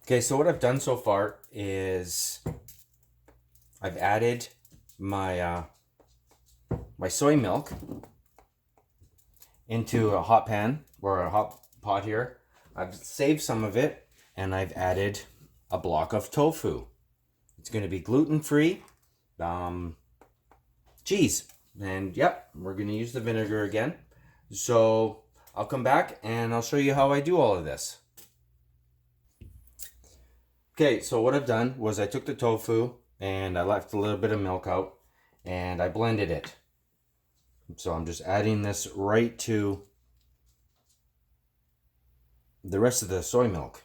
Okay, so what I've done so far is I've added my my soy milk into a hot pan or a hot pot here. I've saved some of it and I've added a block of tofu. It's going to be gluten-free cheese. And yep, we're going to use the vinegar again. So I'll come back and I'll show you how I do all of this. Okay, so what I've done was I took the tofu and I left a little bit of milk out and I blended it. So I'm just adding this right to the rest of the soy milk.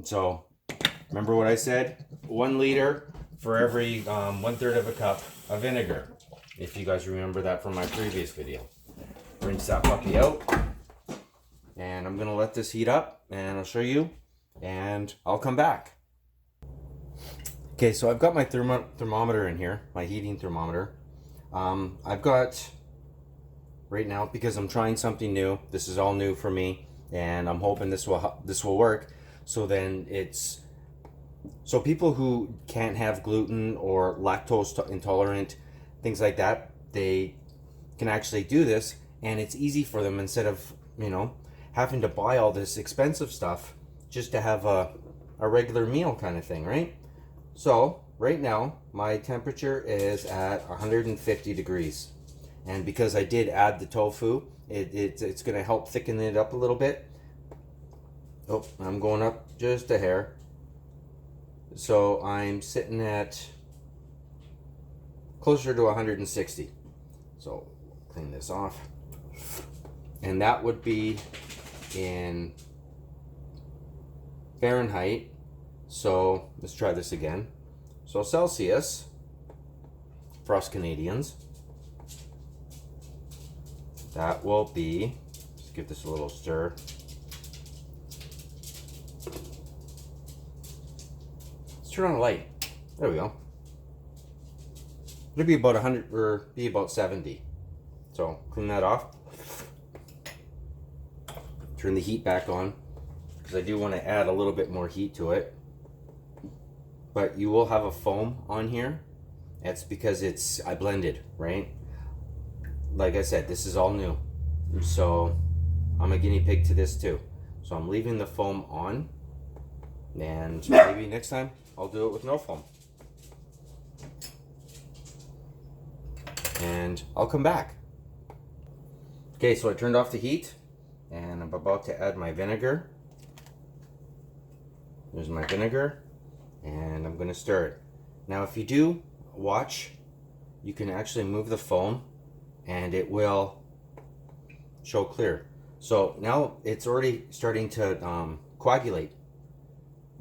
So remember what I said? 1 liter for every 1/3 of a cup of vinegar. If you guys remember that from my previous video. Rinse that puppy out. And I'm gonna let this heat up and I'll show you and I'll come back. Okay, so I've got my thermometer in here, my heating thermometer. I've got, right now, because I'm trying something new, this is all new for me, and I'm hoping this will work. So then so people who can't have gluten or lactose intolerant, things like that, they can actually do this, and it's easy for them instead of, having to buy all this expensive stuff just to have a regular meal kind of thing, right? So right now my temperature is at 150 degrees, and because I did add the tofu, it's going to help thicken it up a little bit. Oh, I'm going up just a hair. So I'm sitting at closer to 160. So clean this off, and that would be in Fahrenheit. So let's try this again. So Celsius for us Canadians, that will be, let's give this a little stir. Let's turn on the light. There we go. It'll be about 100 or be about 70. So clean that off. Turn the heat back on because I do want to add a little bit more heat to it. But you will have a foam on here. That's because I blended, right? Like I said, this is all new. So I'm a guinea pig to this too. So I'm leaving the foam on, and maybe next time I'll do it with no foam. And I'll come back. Okay, so I turned off the heat and I'm about to add my vinegar. There's my vinegar. And I'm going to stir it. Now if you do watch, you can actually move the foam and it will show clear. So now it's already starting to coagulate,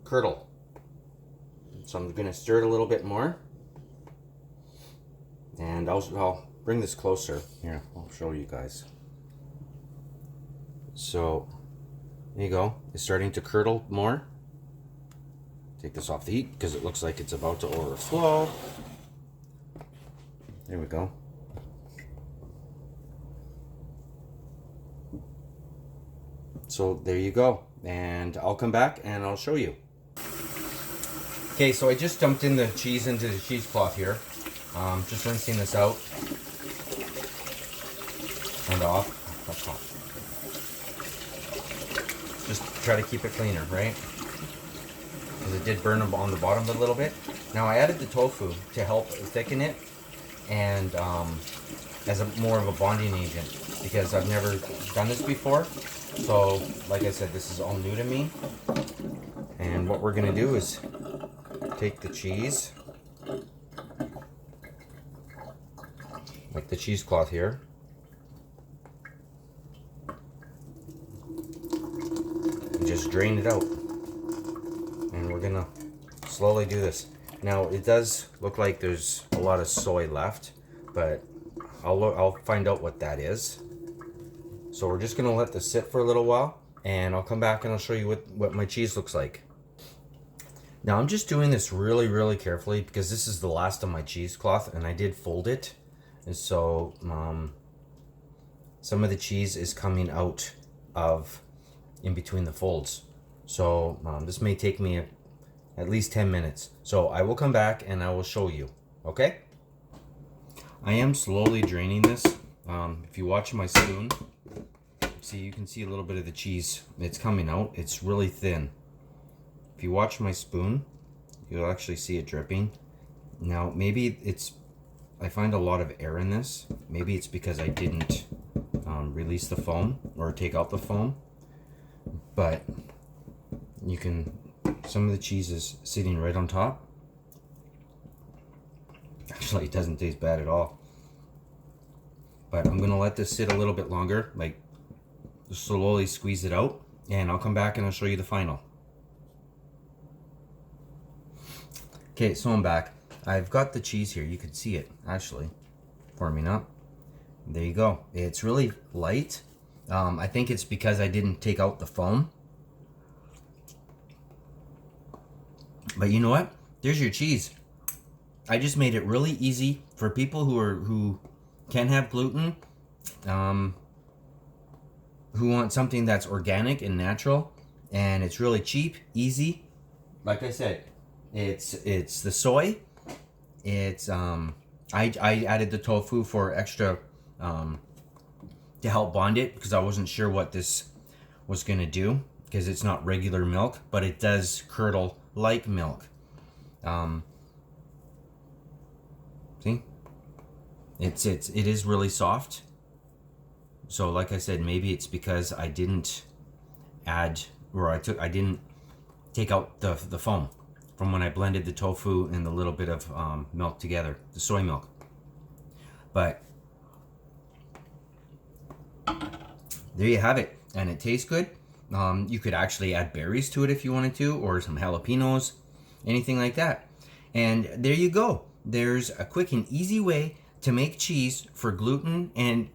curdle. So I'm going to stir it a little bit more. And I'll bring this closer. Here, I'll show you guys. So there you go. It's starting to curdle more. Take this off the heat because it looks like it's about to overflow. There we go. So there you go. And I'll come back and I'll show you. Okay, so I just dumped in the cheese into the cheesecloth here. Just rinsing this out and off. Just try to keep it cleaner, right? Because it did burn on the bottom a little bit. Now I added the tofu to help thicken it and as more of a bonding agent, because I've never done this before. So like I said, this is all new to me. And what we're going to do is take the cheese, like the cheesecloth here, and just drain it out. And we're gonna slowly do this. Now it does look like there's a lot of soy left, but I'll find out what that is. So we're just gonna let this sit for a little while, and I'll come back and I'll show you what my cheese looks like. Now I'm just doing this really, really carefully because this is the last of my cheesecloth, and I did fold it, and so some of the cheese is coming out of in between the folds. So this may take me at least 10 minutes. So I will come back and I will show you, okay? I am slowly draining this. If you watch my spoon, see, you can see a little bit of the cheese. It's coming out. It's really thin. If you watch my spoon, you'll actually see it dripping. Now, maybe I find a lot of air in this. Maybe it's because I didn't release the foam or take out the foam. But you can, some of the cheese is sitting right on top. Actually, it doesn't taste bad at all. But I'm gonna let this sit a little bit longer, like slowly squeeze it out, and I'll come back and I'll show you the final. Okay, so I'm back. I've got the cheese here. You can see it actually forming up. There you go. It's really light. I think it's because I didn't take out the foam. But you know what? There's your cheese. I just made it really easy for people who can't have gluten, who want something that's organic and natural, and it's really cheap, easy. Like I said, it's the soy. It's I added the tofu for extra to help bond it, because I wasn't sure what this was gonna do, because it's not regular milk, but it does curdle like milk. See, it is really soft. So like I said, maybe it's because I didn't add, or I didn't take out the foam from when I blended the tofu and the little bit of milk together, the soy milk. But there you have it, and it tastes good. You could actually add berries to it if you wanted to, or some jalapenos, anything like that. And there you go. There's a quick and easy way to make cheese for gluten, and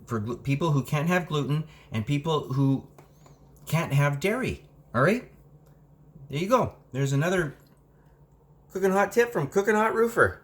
for people who can't have gluten and people who can't have dairy. All right, there you go. There's another cooking hot tip from Cooking Hot Roofer.